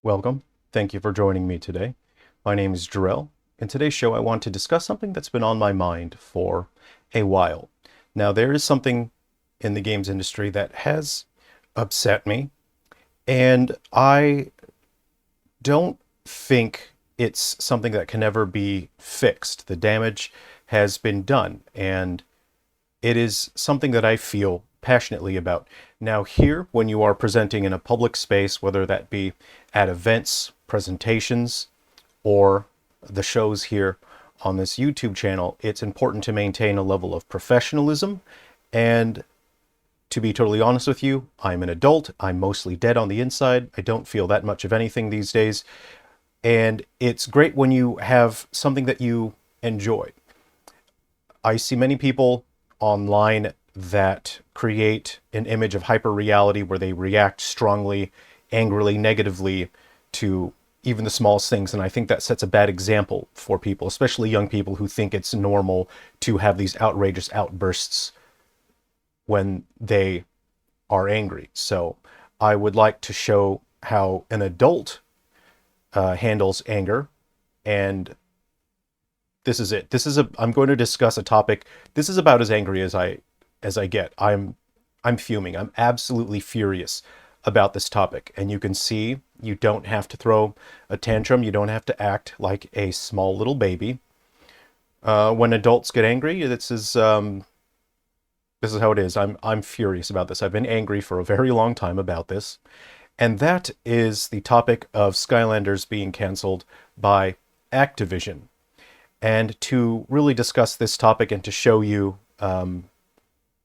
Welcome. Thank you for joining me today. My name is Jarrell. In today's show, I want to discuss something that's been on my mind for a while. Now, there is something in the games industry that has upset me, and I don't think it's something that can ever be fixed. The damage has been done, and it is something that I feel passionately about. Now here, when you are presenting in a public space, whether that be at events, presentations, or the shows here on this YouTube channel, it's important to maintain a level of professionalism. And to be totally honest with you, I'm an adult. I'm mostly dead on the inside. I don't feel that much of anything these days. And it's great when you have something that you enjoy. I see many people online that create an image of hyper-reality where they react strongly, angrily, negatively to even the smallest things. And I think that sets a bad example for people, especially young people who think it's normal to have these outrageous outbursts when they are angry. So I would like to show how an adult handles anger, and this is it. I'm going to discuss a topic. This is about as angry as I get. I'm fuming. I'm absolutely furious about this topic. And you can see you don't have to throw a tantrum. You don't have to act like a small little baby. When adults get angry, this is how it is. I'm furious about this. I've been angry for a very long time about this. And that is the topic of Skylanders being canceled by Activision. And to really discuss this topic and to show you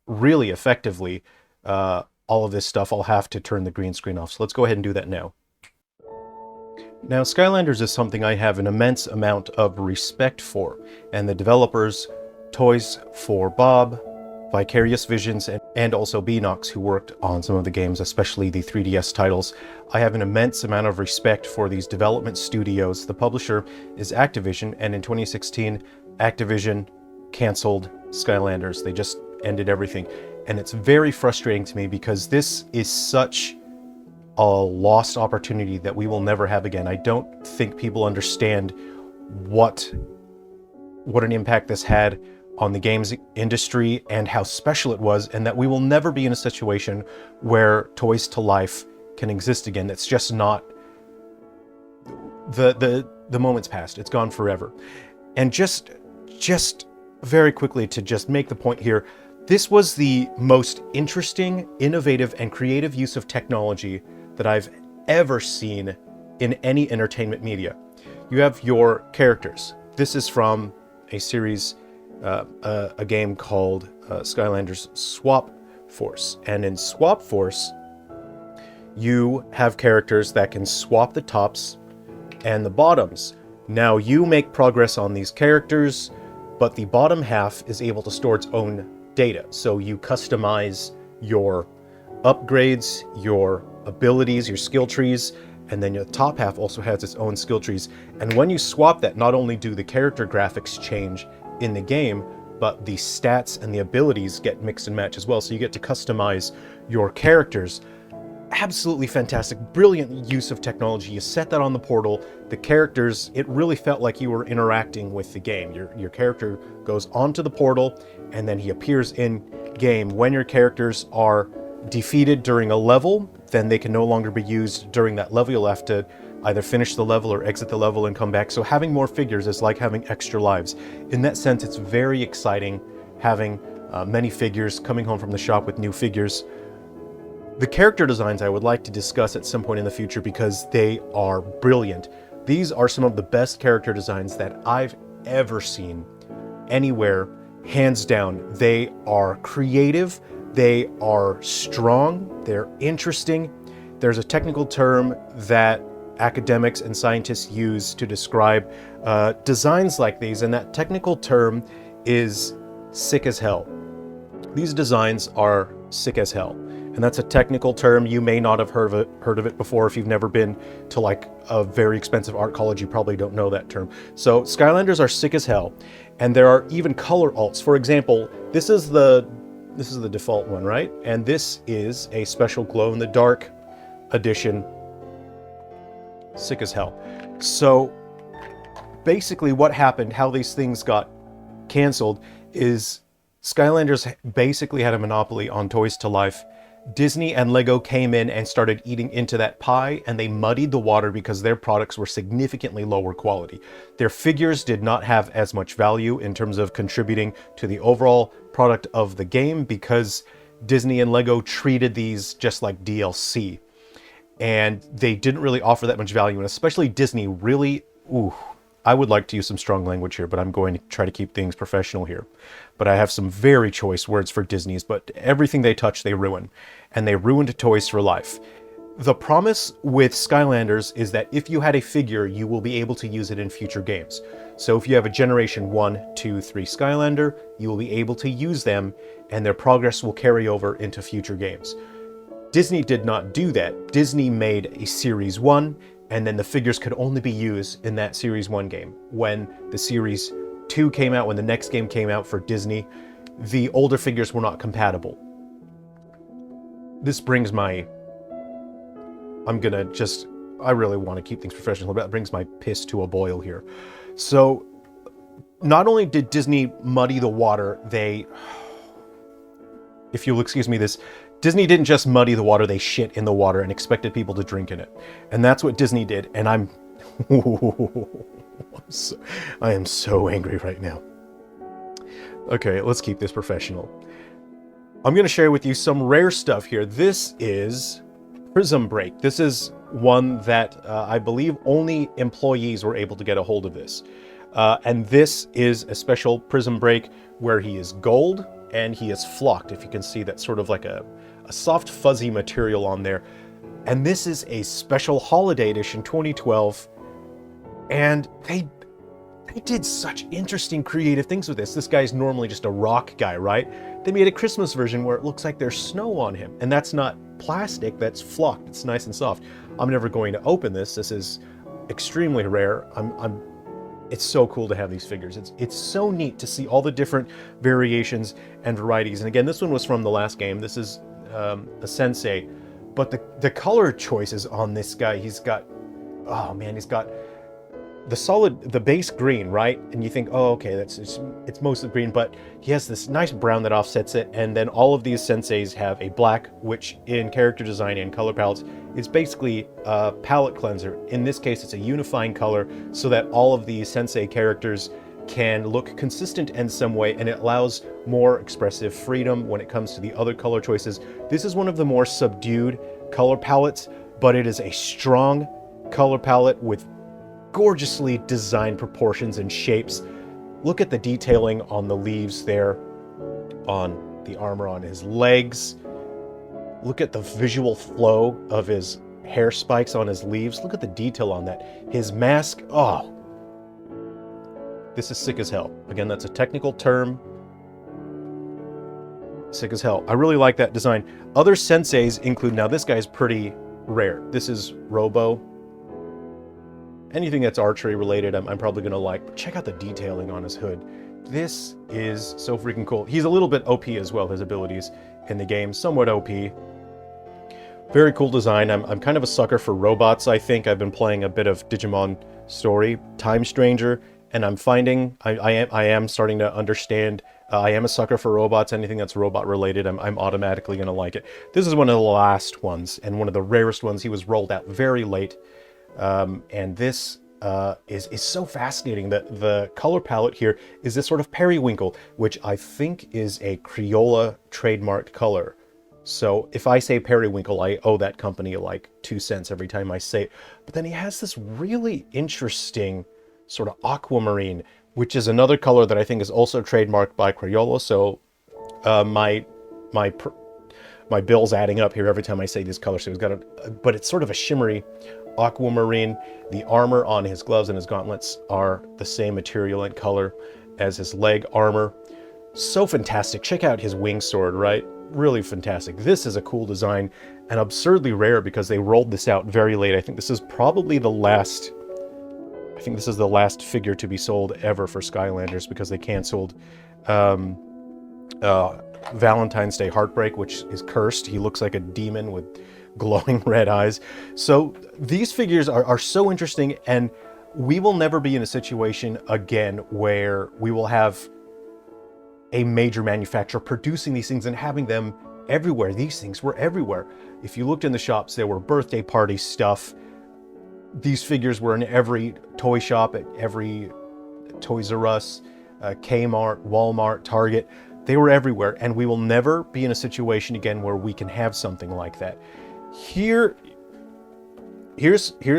really effectively all of this stuff, I'll have to turn the green screen off. So let's go ahead and do that now. Now, Skylanders is something I have an immense amount of respect for, and the developers, Toys for Bob, Vicarious Visions, and also Beanox, who worked on some of the games, especially the 3DS titles. I have an immense amount of respect for these development studios. The publisher is Activision, and in 2016, Activision canceled Skylanders. They just ended everything. And it's very frustrating to me because this is such a lost opportunity that we will never have again. I don't think people understand what an impact this had on the games industry and how special it was, and that we will never be in a situation where Toys to Life can exist again. It's just not, the moment's past. It's gone forever. And just very quickly to just make the point here, this was the most interesting, innovative, and creative use of technology that I've ever seen in any entertainment media. You have your characters. This is from a series, a game called Skylanders Swap Force. And in Swap Force, you have characters that can swap the tops and the bottoms. Now, you make progress on these characters, but the bottom half is able to store its own data. So you customize your upgrades, your abilities, your skill trees, and then your top half also has its own skill trees. And when you swap that, not only do the character graphics change in the game, but the stats and the abilities get mixed and matched as well. So you get to customize your characters. Absolutely fantastic, brilliant use of technology. You set that on the portal, the characters, it really felt like you were interacting with the game. Your character goes onto the portal, and then he appears in game. When your characters are defeated during a level, then they can no longer be used during that level. You'll have to either finish the level or exit the level and come back. So having more figures is like having extra lives. In that sense, it's very exciting having many figures, coming home from the shop with new figures. The character designs I would like to discuss at some point in the future because they are brilliant. These are some of the best character designs that I've ever seen anywhere, hands down. They are creative, they are strong, they're interesting. There's a technical term that academics and scientists use to describe designs like these, and that technical term is sick as hell. These designs are sick as hell. And that's a technical term. You may not have heard of it before. If you've never been to like a very expensive art college, you probably don't know that term. So Skylanders are sick as hell. And there are even color alts. For example, this is the default one, right? And this is a special glow-in-the-dark edition Sick as hell. So basically what happened, how these things got canceled, is Skylanders basically had a monopoly on Toys to Life. Disney and Lego came in and started eating into that pie, and they muddied the water because their products were significantly lower quality. Their figures did not have as much value in terms of contributing to the overall product of the game because Disney and Lego treated these just like DLC. And they didn't really offer that much value, and especially Disney really, I would like to use some strong language here, but I'm going to try to keep things professional here. But I have some very choice words for Disney's, but everything they touch, they ruin. And they ruined Toys for Life. The promise with Skylanders is that if you had a figure, you will be able to use it in future games. So if you have a Generation 1, 2, 3 Skylander, you will be able to use them, and their progress will carry over into future games. Disney did not do that. Disney made a Series 1, and then the figures could only be used in that Series 1 game. When the Series 2 came out, when the next game came out for Disney, the older figures were not compatible. This brings my... I really want to keep things professional, but that brings my piss to a boil here. So, not only did Disney muddy the water, if you'll excuse me this, Disney didn't just muddy the water, they shit in the water and expected people to drink in it. And that's what Disney did, and I am so angry right now. Okay, let's keep this professional. I'm going to share with you some rare stuff here. This is Prism Break. This is one that I believe only employees were able to get a hold of this. And this is a special Prism Break where he is gold and he is flocked. If you can see, that's sort of like a soft fuzzy material on there. And this is a special holiday edition 2012. And they did such interesting creative things with this. This guy's normally just a rock guy, right? They made a Christmas version where it looks like there's snow on him. And that's not plastic, that's flocked. It's nice and soft. I'm never going to open this. This is extremely rare. It's so cool to have these figures. It's so neat to see all the different variations and varieties. And again, this one was from the last game. This is a Sensei. But the color choices on this guy, he's got the base green, right? And you think, oh, okay, it's mostly green, but he has this nice brown that offsets it, and then all of these senseis have a black, which in character design and color palettes is basically a palette cleanser. In this case, it's a unifying color so that all of these sensei characters can look consistent in some way, and it allows more expressive freedom when it comes to the other color choices. This is one of the more subdued color palettes, but it is a strong color palette with gorgeously designed proportions and shapes. Look at the detailing on the leaves there, on the armor on his legs. Look at the visual flow of his hair spikes on his leaves. Look at the detail on that. His mask, oh. This is sick as hell. Again, that's a technical term. Sick as hell. I really like that design. Other senseis include, now this guy is pretty rare. This is Robo. Anything that's archery related, I'm probably going to like. But check out the detailing on his hood. This is so freaking cool. He's a little bit OP as well, his abilities in the game. Somewhat OP. Very cool design. I'm kind of a sucker for robots, I think. I've been playing a bit of Digimon Story, Time Stranger, and I'm finding I am starting to understand. I am a sucker for robots. Anything that's robot related, I'm automatically going to like it. This is one of the last ones, and one of the rarest ones. He was rolled out very late. And this is so fascinating. The color palette here is this sort of periwinkle, which I think is a Crayola trademarked color. So if I say periwinkle, I owe that company like 2 cents every time I say it. But then he has this really interesting sort of aquamarine, which is another color that I think is also trademarked by Crayola. So my bill's adding up here every time I say this color. So he's got but it's sort of a shimmery aquamarine. The armor on his gloves and his gauntlets are the same material and color as his leg armor. So fantastic. Check out his wing sword, right? Really fantastic. This is a cool design and absurdly rare because they rolled this out very late. I think this is probably the last figure to be sold ever for Skylanders because they canceled Valentine's Day Heartbreak, which is cursed. He looks like a demon with glowing red eyes. So these figures are so interesting, and we will never be in a situation again where we will have a major manufacturer producing these things and having them everywhere. These things were everywhere. If you looked in the shops, there were birthday party stuff. These figures were in every toy shop, at every Toys R Us, Kmart, Walmart, Target. They were everywhere, and we will never be in a situation again where we can have something like that. Here's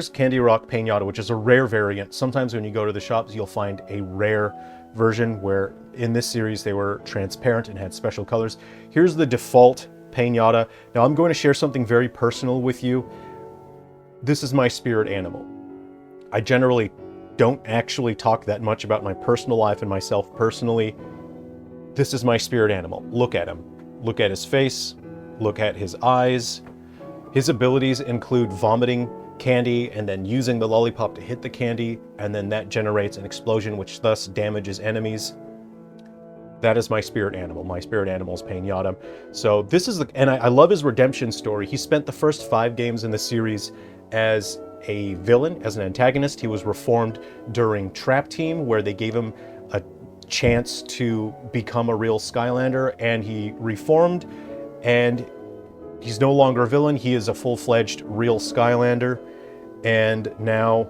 Candy Rock Pinata, which is a rare variant. Sometimes when you go to the shops, you'll find a rare version where in this series they were transparent and had special colors. Here's the default Pinata. Now I'm going to share something very personal with you. This is my spirit animal. I generally don't actually talk that much about my personal life and myself personally. This is my spirit animal. Look at him. Look at his face. Look at his eyes. His abilities include vomiting candy and then using the lollipop to hit the candy, and then that generates an explosion which thus damages enemies. That is my spirit animal. My spirit animal is Pinata. So this is and I love his redemption story. He spent the first 5 games in the series as a villain, as an antagonist. He was reformed during Trap Team, where they gave him a chance to become a real Skylander, and he reformed, and he's no longer a villain. He is a full-fledged real Skylander, and now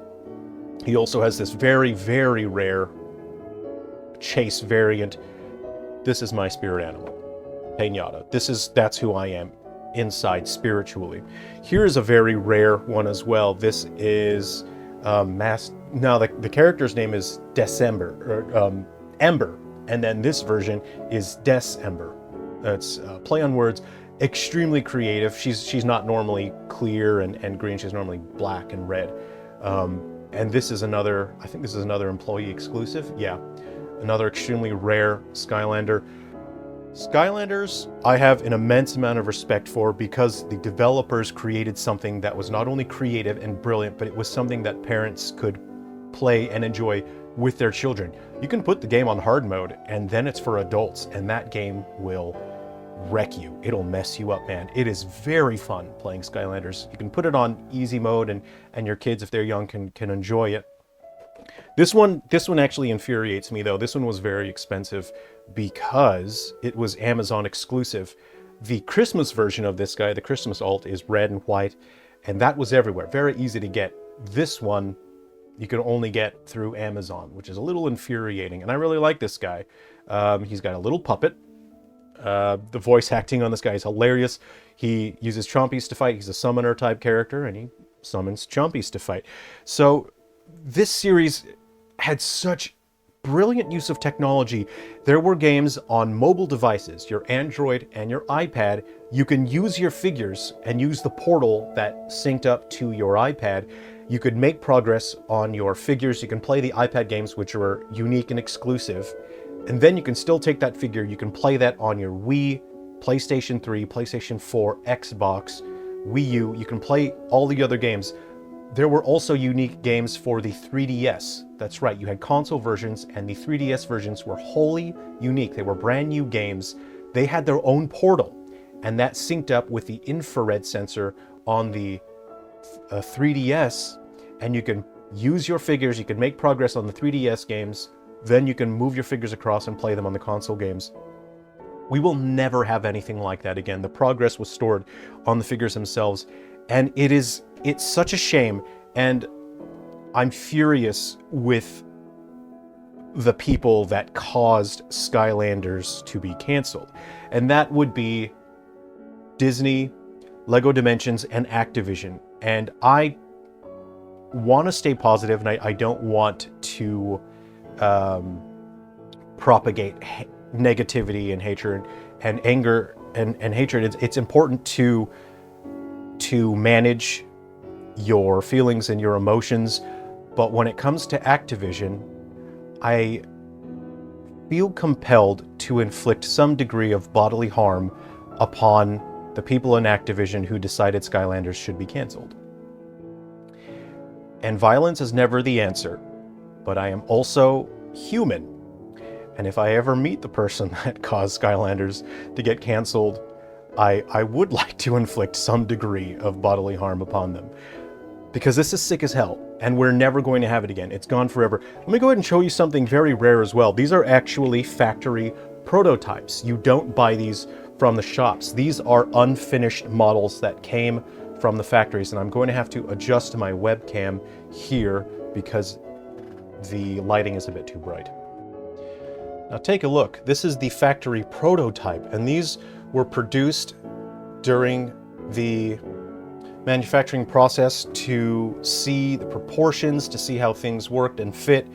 he also has this very, very rare chase variant. This is my spirit animal, Pinata. That's who I am inside spiritually. Here's a very rare one as well. This is the character's name is Ember, and then this version is December. That's play on words. Extremely creative. She's not normally clear and green. She's normally black and red. And this is another, I think this is another employee exclusive. Yeah, another extremely rare Skylander. Skylanders, I have an immense amount of respect for, because the developers created something that was not only creative and brilliant, but it was something that parents could play and enjoy with their children. You can put the game on hard mode, and then it's for adults, and that game will wreck you. It'll mess you up, man. It is very fun playing Skylanders. You can put it on easy mode, and your kids, if they're young, can enjoy it. This one actually infuriates me, though. This one was very expensive because it was Amazon exclusive. The Christmas version of this guy, the Christmas alt, is red and white, and that was everywhere. Very easy to get. This one you can only get through Amazon, which is a little infuriating. And I really like this guy. He's got a little puppet. The voice acting on this guy is hilarious. He uses Chompies to fight. He's a summoner type character, and he summons Chompies to fight. So this series had such brilliant use of technology. There were games on mobile devices, your Android and your iPad. You can use your figures and use the portal that synced up to your iPad. You could make progress on your figures. You can play the iPad games, which are unique and exclusive. And then you can still take that figure. You can play that on your Wii, PlayStation 3, PlayStation 4, Xbox, Wii U. You can play all the other games. There were also unique games for the 3DS. That's right, you had console versions, and the 3DS versions were wholly unique. They were brand new games. They had their own portal, and that synced up with the infrared sensor on the 3DS, and you can use your figures. You can make progress on the 3DS games. Then you can move your figures across and play them on the console games. We will never have anything like that again. The progress was stored on the figures themselves, and it's such a shame, and I'm furious with the people that caused Skylanders to be canceled. And that would be Disney, LEGO Dimensions, and Activision. And I want to stay positive, and I don't want to propagate negativity and hatred and anger and hatred. It's important to manage your feelings and your emotions, but when it comes to Activision, I feel compelled to inflict some degree of bodily harm upon the people in Activision who decided Skylanders should be canceled. And violence is never the answer, but I am also human. And if I ever meet the person that caused Skylanders to get canceled, I would like to inflict some degree of bodily harm upon them. Because this is sick as hell, and we're never going to have it again. It's gone forever. Let me go ahead and show you something very rare as well. These are actually factory prototypes. You don't buy these from the shops. These are unfinished models that came from the factories, and I'm going to have to adjust my webcam here because the lighting is a bit too bright. Now take a look. This is the factory prototype, and these were produced during the manufacturing process to see the proportions, to see how things worked and fit.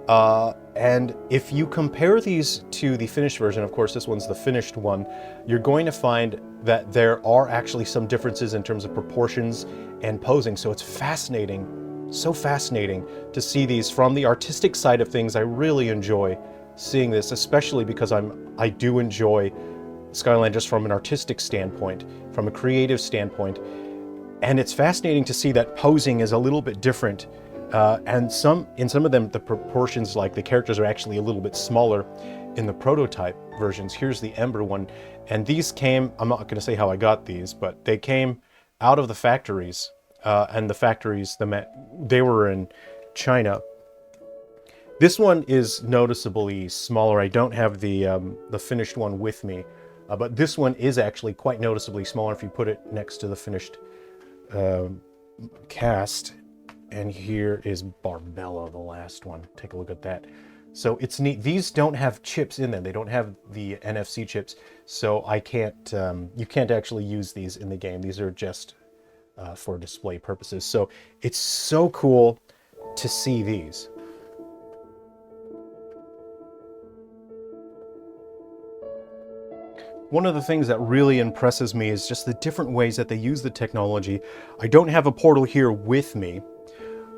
And if you compare these to the finished version, of course this one's the finished one, you're going to find that there are actually some differences in terms of proportions and posing. So it's fascinating, so fascinating to see these from the artistic side of things. I really enjoy seeing this, especially because I do enjoy Skylanders from an artistic standpoint, from a creative standpoint. And it's fascinating to see that posing is a little bit different. And in some of them, the proportions, like the characters are actually a little bit smaller in the prototype versions. Here's the Ember one. And these came, I'm not going to say how I got these, but they came out of the factories. And the factories, they were in China. This one is noticeably smaller. I don't have the finished one with me. But this one is actually quite noticeably smaller if you put it next to the finished cast. And here is Barbella, the last one. Take a look at that. So it's neat. These don't have chips in them. They don't have the NFC chips. So I can't, you can't actually use these in the game. These are just for display purposes. So it's so cool to see these. One of the things that really impresses me is just the different ways that they use the technology. I don't have a portal here with me,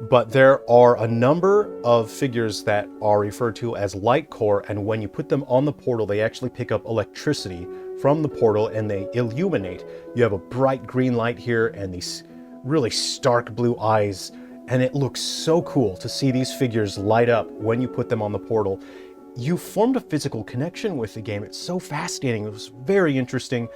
but there are a number of figures that are referred to as light core, and when you put them on the portal, they actually pick up electricity from the portal and they illuminate. You have a bright green light here and these really stark blue eyes, and it looks so cool to see these figures light up when you put them on the portal. You formed a physical connection with the game. It's so fascinating. It was very interesting.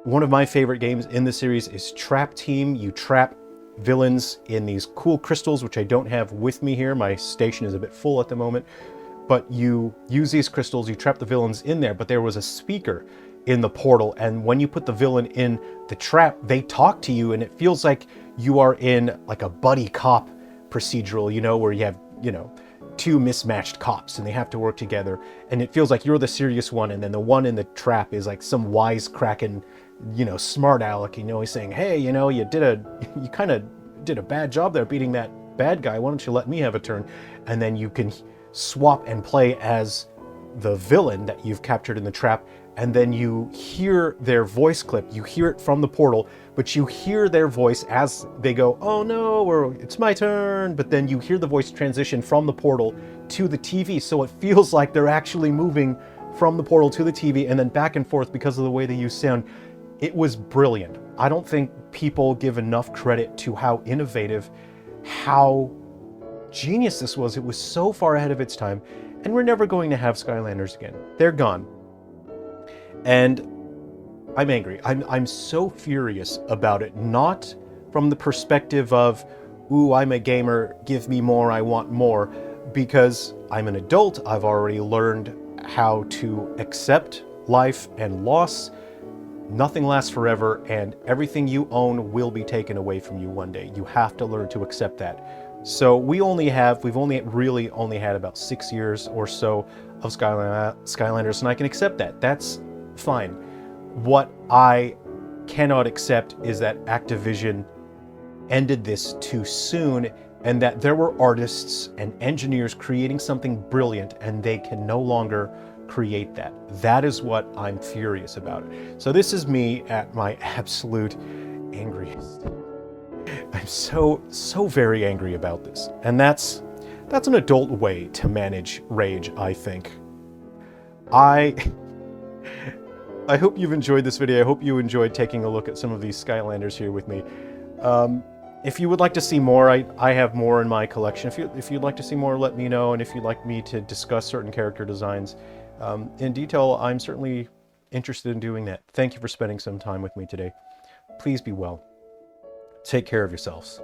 One of my favorite games in the series is Trap Team. You trap villains in these cool crystals, which I don't have with me here. My station is a bit full at the moment. But you use these crystals, you trap the villains in there, but there was a speaker in the portal, and when you put the villain in the trap, they talk to you, and it feels like you are in like a buddy cop procedural, you know, where you have, you know, two mismatched cops and they have to work together, and it feels like you're the serious one, and then the one in the trap is like some wisecracking, you know, smart aleck, you know, he's saying, hey, you know, you kind of did a bad job there beating that bad guy, why don't you let me have a turn? And then you can swap and play as the villain that you've captured in the trap, and then you hear their voice clip. You hear it from the portal, but you hear their voice as they go, oh no, or it's my turn, but then you hear the voice transition from the portal to the TV, so it feels like they're actually moving from the portal to the TV and then back and forth because of the way they use sound. It was brilliant. I don't think people give enough credit to how innovative, how genius this was. It was so far ahead of its time, and we're never going to have Skylanders again. They're gone. And I'm angry. I'm so furious about it, not from the perspective of, ooh, I'm a gamer, give me more, I want more, because I'm an adult. I've already learned how to accept life and loss. Nothing lasts forever, and everything you own will be taken away from you one day. You have to learn to accept that. So we've only really only had about 6 years or so of Skylanders, and I can accept that. That's fine. What I cannot accept is that Activision ended this too soon, and that there were artists and engineers creating something brilliant, and they can no longer create that. That is what I'm furious about. So this is me at my absolute angriest. I'm so very angry about this. And that's an adult way to manage rage, I think. I hope you've enjoyed this video. I hope you enjoyed taking a look at some of these Skylanders here with me. If you would like to see more, I have more in my collection. If you'd like to see more, let me know. And if you'd like me to discuss certain character designs in detail, I'm certainly interested in doing that, thank you for spending some time with me today. Please be well. Take care of yourselves.